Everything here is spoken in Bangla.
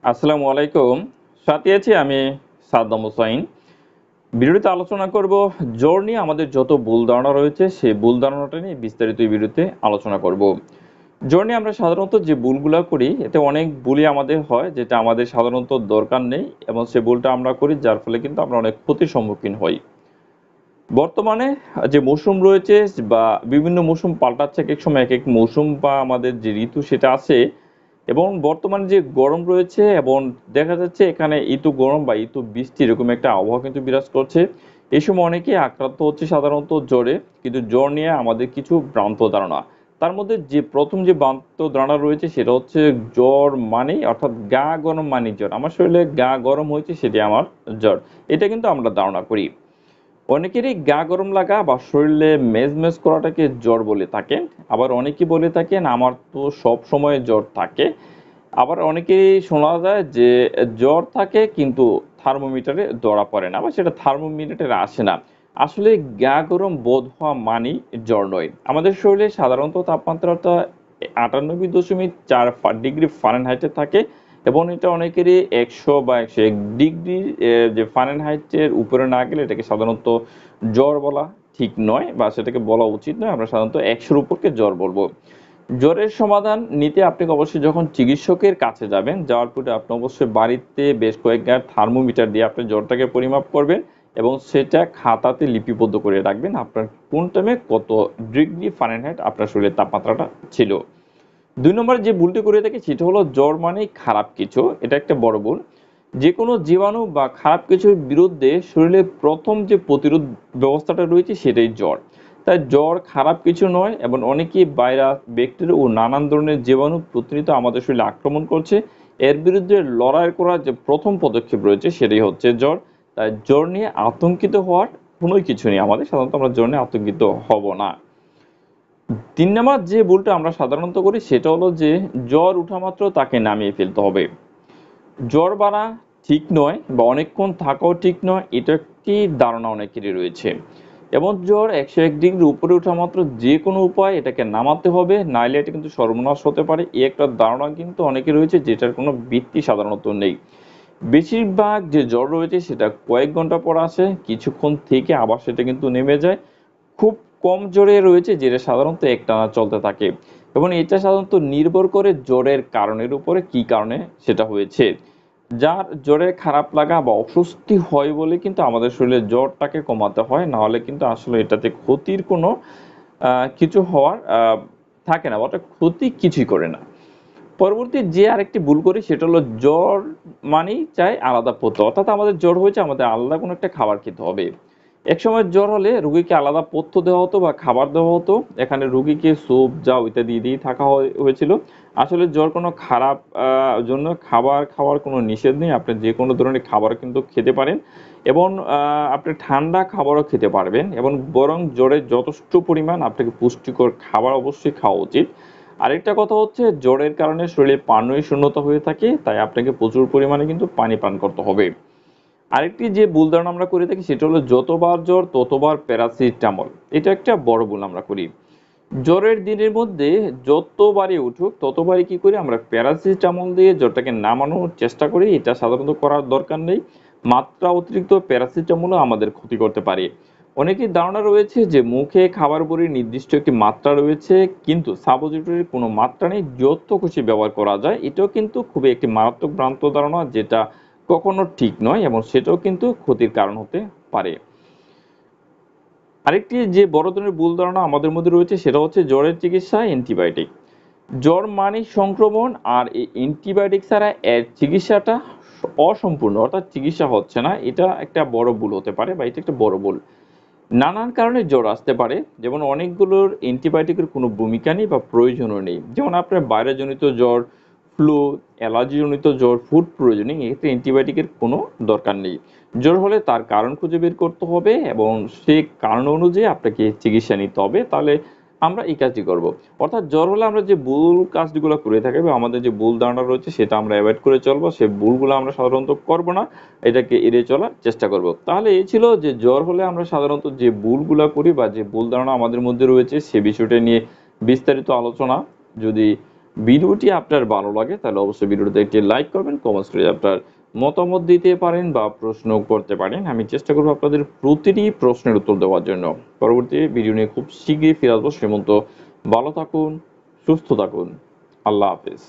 আসসালামু আলাইকুম। সাথে আছি আমি সাদ্দাম হোসাইন। ভিডিওতে আলোচনা করব জ্বর নিয়ে আমাদের যত ভুল ধারণা রয়েছে সেই ভুল ধারণাটা নিয়ে বিস্তারিত এই ভিডিওতে আলোচনা করব। জ্বর নিয়ে আমরা সাধারণত যে ভুলগুলা করি এতে অনেক ভুলই আমাদের হয় যেটা আমাদের সাধারণত দরকার নেই এবং সে ভুলটা আমরা করি যার ফলে কিন্তু আমরা অনেক ক্ষতির সম্মুখীন হই। বর্তমানে যে মৌসুম রয়েছে বা বিভিন্ন মৌসুম পাল্টাচ্ছে একেক সময় একেক মৌসুম বা আমাদের যে ঋতু সেটা আছে এবং বর্তমানে যে গরম রয়েছে এবং দেখা যাচ্ছে এখানে ঋতু গরম বা ঋতু বৃষ্টি এরকম একটা আবহাওয়া কিন্তু বিরাজ করছে। এই সময় অনেকেই আক্রান্ত হচ্ছে সাধারণত জ্বরে, কিন্তু জ্বর নিয়ে আমাদের কিছু ভ্রান্ত ধারণা। তার মধ্যে যে প্রথম যে ভ্রান্ত ধারণা রয়েছে সেটা হচ্ছে জ্বর মানেই অর্থাৎ গা গরম মানেই জ্বর। আমার শরীরে গা গরম হয়েছে সেটি আমার জ্বর। এটা কিন্তু আমরা ধারণা করি। অনেকেরই গা গরম লাগা বা শরীরে মেজমেজ করাটাকে জ্বর বলে থাকেন। আবার অনেকে বলে থাকেন আমার তো সব সময় জ্বর থাকে। আবার অনেকেই শোনা যায় যে জ্বর থাকে কিন্তু থার্মোমিটারে ধরা পড়ে না বা সেটা থার্মোমিটারে আসে না। আসলে গা গরম বোধ হওয়া মানেই জ্বর নয়। আমাদের শরীরে সাধারণত তাপমাত্রাটা ৯৮.৪ ডিগ্রি ফারেনহাইটে থাকে এবং এটা অনেকেরই ১০০ বা ১০১ ডিগ্রি যে ফারেনহাইটের উপরে না গেলে এটাকে সাধারণত জ্বর বলা ঠিক নয় বা সেটাকে বলা উচিত নয়। আমরা সাধারণত ১০০ র উপরকে জ্বর বলব। জ্বরের সমাধান নিতে আপনাকে অবশ্যই যখন চিকিৎসকের কাছে যাবেন, যাওয়ার পরে আপনি অবশ্যই বাড়িতে বেশ কয়েক গ্রাম থার্মোমিটার দিয়ে আপনি জ্বরটাকে পরিমাপ করবেন এবং সেটা খাতাতে লিপিবদ্ধ করে রাখবেন। আপনার কোন টাইমে কত ডিগ্রি ফারেনহাইট আপনার শরীরের তাপমাত্রাটা ছিল। ২ নম্বরে যে ভুলটি করে থাকি সেটা হলো জ্বর মানেই খারাপ কিছু। এটা একটা বড় ভুল। যেকোনো জীবাণু বা খারাপ কিছুর বিরুদ্ধে শরীরের ১ম যে প্রতিরোধ ব্যবস্থাটা রয়েছে সেটাই জ্বর। তাই জ্বর খারাপ কিছু নয় এবং অনেকেই ভাইরাস, ব্যাকটেরিয়া ও নানান ধরনের জীবাণু প্রতিনিয়ত আমাদের শরীরে আক্রমণ করছে। এর বিরুদ্ধে লড়াই করার যে ১ম পদক্ষেপ রয়েছে সেটাই হচ্ছে জ্বর। তাই জ্বর নিয়ে আতঙ্কিত হওয়ার কোনোই কিছু নেই আমাদের। সাধারণত আমরা জ্বর নিয়ে আতঙ্কিত হব না। ৩ নাম্বার যে ভুলটা আমরা সাধারণত করি সেটা হলো যে জ্বর উঠা মাত্র তাকে নামিয়ে ফেলতে হবে। জ্বর বাড়া ঠিক নয় বা অনেকক্ষণ থাকাও ঠিক নয়, এটা একটি ধারণা অনেকেরই রয়েছে। এবং জ্বর ১০১ ডিগ্রির উপরে ওঠা মাত্র যে কোনো উপায় এটাকে নামাতে হবে, নাইলে এটা কিন্তু সর্বনাশ হতে পারে। এই একটা ধারণা কিন্তু অনেকের রয়েছে যেটার কোনো ভিত্তি সাধারণত নেই। বেশিরভাগ যে জ্বর রয়েছে সেটা কয়েক ঘন্টা পর আসে, কিছুক্ষণ থেকে আবার সেটা কিন্তু নেমে যায়। খুব কম জ্বরে রয়েছে যেটা সাধারণত একটানা চলতে থাকে এবং এটা সাধারণত নির্ভর করে জ্বরের কারণের উপরে কি কারণে সেটা হয়েছে। যার জ্বরে খারাপ লাগা বা অস্বস্তি হয় বলে কিন্তু আমাদের শরীরে জ্বরটাকে কমাতে হয়, না হলে কিন্তু আসলে এটাতে ক্ষতির কোনো কিছু হওয়ার থাকে না বা ওটা ক্ষতি কিছুই করে না। পরবর্তী যে আরেকটি ভুল করি সেটা হলো জ্বর মানেই চাই আলাদা পথ্য, অর্থাৎ আমাদের জ্বর হয়েছে আমাদের আলাদা কোনো একটা খাবার খেতে হবে। একসময় জ্বর হলে রোগীকে আলাদা পথ্য দেওয়া হতো বা খাবার দেওয়া হতো। এখানে রোগীকে স্যুপ, জাউ ইত্যাদি দিয়েই থাকা হয়েছিল। আসলে জ্বর কোনো খারাপ জন্য খাবার খাওয়ার কোনো নিষেধ নেই। আপনি যেকোনো ধরনের খাবার কিন্তু খেতে পারেন এবং আপনি ঠান্ডা খাবারও খেতে পারবেন এবং বরং জ্বরের যথেষ্ট পরিমাণ আপনাকে পুষ্টিকর খাবার অবশ্যই খাওয়া উচিত। আরেকটা কথা হচ্ছে জ্বরের কারণে শরীরে পানির শূন্যতা হয়ে থাকে, তাই আপনাকে প্রচুর পরিমাণে কিন্তু পানি পান করতে হবে। আরেকটি যে ভুল ধারণা আমরা করে থাকি সেটা হলো যতবার জ্বর ততবার প্যারাসিটামল। এটা একটা বড় ভুল আমরা করি। জ্বরের দিনের মধ্যে যতবারই উঠুক ততবারই কি করি আমরা প্যারাসিটামল দিয়ে জ্বরটাকে নামানোর চেষ্টা করি। এটা সাধারণত করার দরকার নেই। মাত্রা অতিরিক্ত প্যারাসিটামলও আমাদের ক্ষতি করতে পারে। অনেকের ধারণা রয়েছে যে মুখে খাবার বড়ির নির্দিষ্ট একটি মাত্রা রয়েছে, কিন্তু সাপোজিটরির কোনো মাত্রা নেই, যত খুশি ব্যবহার করা যায়। এটাও কিন্তু খুবই একটি মারাত্মক ভ্রান্ত ধারণা যেটা কখনো ঠিক নয় এবং সেটাও কিন্তু ক্ষতির কারণ হতে পারে। আরেকটি যে বড় ধরনের ভুল ধারণা আমাদের মধ্যে রয়েছে সেটা হচ্ছে জ্বরের চিকিৎসা অ্যান্টিবায়োটিক। জ্বর মানেই সংক্রমণ আর এই অ্যান্টিবায়োটিক ছাড়া এর চিকিৎসাটা অসম্পূর্ণ, অর্থাৎ চিকিৎসা হচ্ছে না। এটা একটা বড় ভুল হতে পারে বা এটা একটা বড় ভুল। নানান কারণে জ্বর আসতে পারে। যেমন অনেকগুলোর অ্যান্টিবায়োটিকের কোনো ভূমিকা নেই বা প্রয়োজনও নেই। যেমন আপনার ভাইরাসজনিত জ্বর, ফ্লু, অ্যালার্জিজনিত জ্বর, ফুড পয়জনিং, এক্ষেত্রে অ্যান্টিবায়োটিকের কোনো দরকার নেই। জ্বর হলে তার কারণ খুঁজে বের করতে হবে এবং সেই কারণ অনুযায়ী আপনাকে চিকিৎসা নিতে হবে। তাহলে আমরা এই কাজটি করব। অর্থাৎ জ্বর হলে আমরা যে ভুল কাজগুলো করে থাকি বা আমাদের যে ভুল ধারণা রয়েছে সেটা আমরা এভয়েড করে চলবো। সেই ভুলগুলো আমরা সাধারণত করব না। এটাকে এড়িয়ে চলার চেষ্টা করব। তাহলে এই ছিল যে জ্বর হলে আমরা সাধারণত যে ভুলগুলা করি বা যে ভুল ধারণা আমাদের মধ্যে রয়েছে সে বিষয়টা নিয়ে বিস্তারিত আলোচনা। যদি ভিডিওটি আপনার ভালো লাগে তাহলে অবশ্যই ভিডিওতে একটি লাইক করবেন, কমেন্টস করে আপনার মতামত দিতে পারেন বা প্রশ্ন করতে পারেন। আমি চেষ্টা করব আপনাদের প্রতিটি প্রশ্নের উত্তর দেওয়ার জন্য। পরবর্তী ভিডিও নিয়ে খুব শীঘ্রই ফিরে আসবো। সে পর্যন্ত ভালো থাকুন, সুস্থ থাকুন। আল্লাহ হাফেজ।